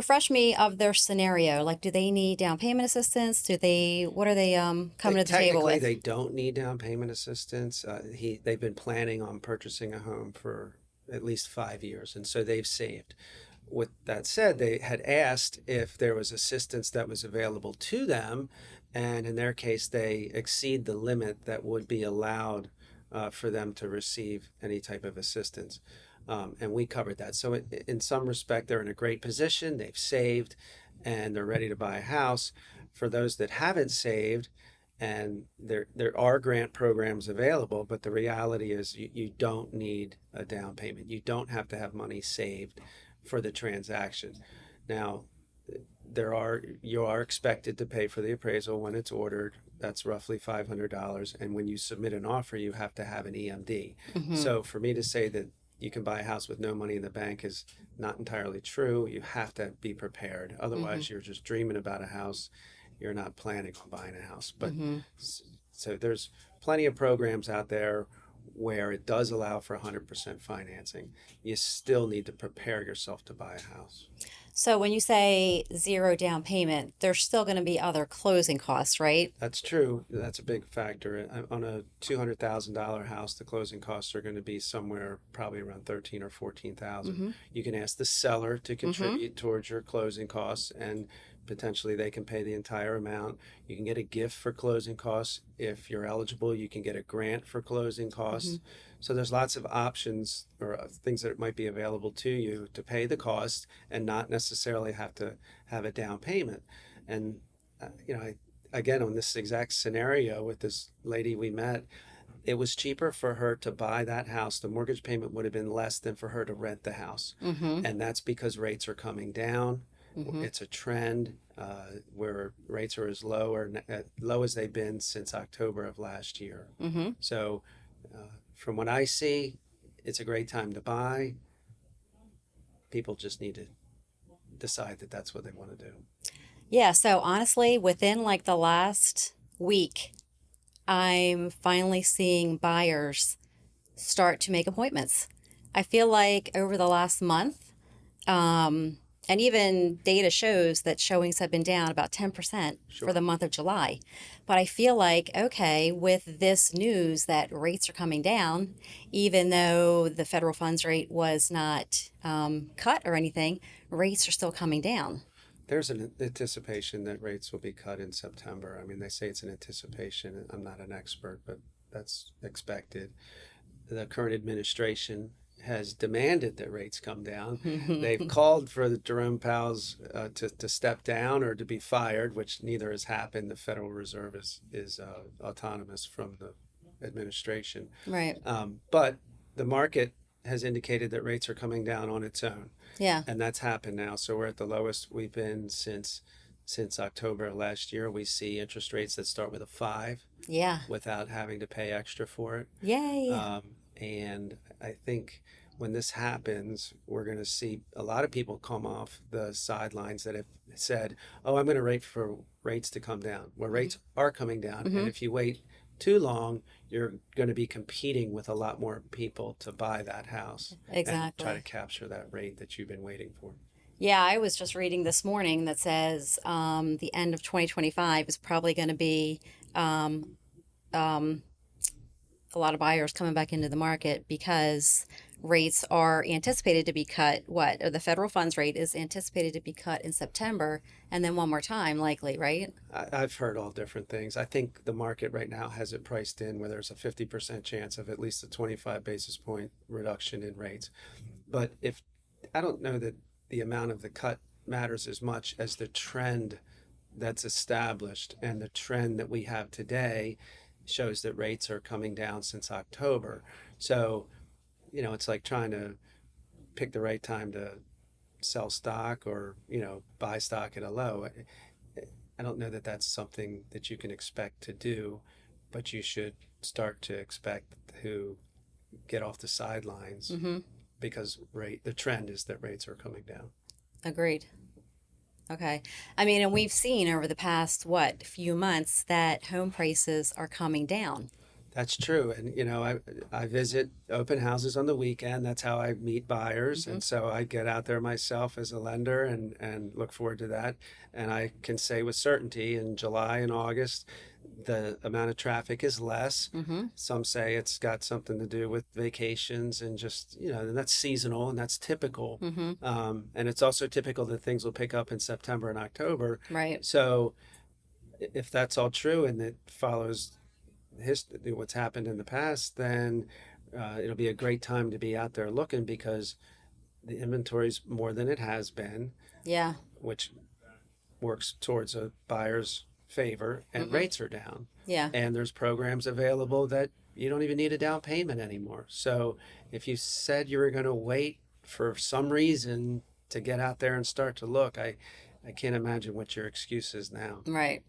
refresh me of their scenario. Like, do they need down payment assistance? What are they coming to the table Technically, with? they don't need down payment assistance. They've been planning on purchasing a home for at least 5 years, and so they've saved. With that said, they had asked if there was assistance that was available to them, and in their case, they exceed the limit that would be allowed for them to receive any type of assistance. And we covered that. So, in some respect, they're in a great position. They've saved and they're ready to buy a house. For those that haven't saved, and there are grant programs available, but the reality is you don't need a down payment. You don't have to have money saved for the transaction. Now, you are expected to pay for the appraisal when it's ordered. That's roughly $500, and when you submit an offer, you have to have an EMD. Mm-hmm. So for me to say that you can buy a house with no money in the bank is not entirely true. You have to be prepared. Mm-hmm. Otherwise, you're just dreaming about a house. You're not planning on buying a house. But Mm-hmm. so there's plenty of programs out there where it does allow for 100% financing. You still need to prepare yourself to buy a house. So when you say zero down payment, there's still going to be other closing costs, right? That's true. That's a big factor. On a $200,000 house, the closing costs are going to be somewhere probably around 13 or 14,000. Mm-hmm. You can ask the seller to Mm-hmm. contribute towards your closing costs, and potentially they can pay the entire amount. You can get a gift for closing costs if you're eligible. You can get a grant for closing Mm-hmm. costs. So there's lots of options or things that might be available to you to pay the cost and not necessarily have to have a down payment. And again, on this exact scenario with this lady we met, it was cheaper for her to buy that house. The mortgage payment would have been less than for her to rent the house. Mm-hmm. And that's because rates are coming down. Mm-hmm. It's a trend where rates are as low as they've been since October of last year. Mm-hmm. So, from what I see, it's a great time to buy. People just need to decide that that's what they want to do. Yeah, so honestly, within like the last week, I'm finally seeing buyers start to make appointments. I feel like over the last month, and even data shows that showings have been down about 10% Sure. for the month of July. But I feel like, okay, with this news that rates are coming down, even though the federal funds rate was not cut or anything, rates are still coming down. There's an anticipation that rates will be cut in September. I mean, they say it's an anticipation. I'm not an expert, but that's expected. The current administration has demanded that rates come down. They've called for the Jerome Powell's to step down or to be fired, which neither has happened. The Federal Reserve is autonomous from the administration. Right. But the market has indicated that rates are coming down on its own. Yeah. And that's happened now. So we're at the lowest we've been since October of last year. We see interest rates that start with a 5 Yeah. without having to pay extra for it. Yay. And I think when this happens, we're going to see a lot of people come off the sidelines that have said, "Oh, I'm going to wait for rates to come down." Well, rates are coming down, and if you wait too long, you're going to be competing with a lot more people to buy that house and try to Exactly. capture that rate that you've been waiting for. Yeah, I was just reading this morning that says the end of 2025 is probably going to be um, um, a lot of buyers coming back into the market because rates are anticipated to be cut. What? Or the federal funds rate is anticipated to be cut in September and then one more time, likely, right? I've heard all different things. I think the market right now has it priced in where there's a 50% chance of at least a 25 basis point reduction in rates. But I don't know that the amount of the cut matters as much as the trend that's established, and the trend that we have today shows that rates are coming down since October. So, it's like trying to pick the right time to sell stock or, buy stock at a low. I don't know that that's something that you can expect to do, but you should start to expect to get off the sidelines Mm-hmm. because the trend is that rates are coming down. Agreed. Okay. I mean, and we've seen over the past, few months that home prices are coming down. That's true. And, I visit open houses on the weekend. That's how I meet buyers. Hmm. And so I get out there myself as a lender and look forward to that. And I can say with certainty in July and August, the amount of traffic is less. Hmm. Some say it's got something to do with vacations and just, and that's seasonal and that's typical. Hmm. And it's also typical that things will pick up in September and October. Right. So if that's all true and it follows history, what's happened in the past, then it'll be a great time to be out there looking because the inventory's more than it has been, Yeah. which works towards a buyer's favor, and Hmm. rates are down. Yeah. And there's programs available that you don't even need a down payment anymore. So if you said you were going to wait for some reason to get out there and start to look, I can't imagine what your excuse is now. Right.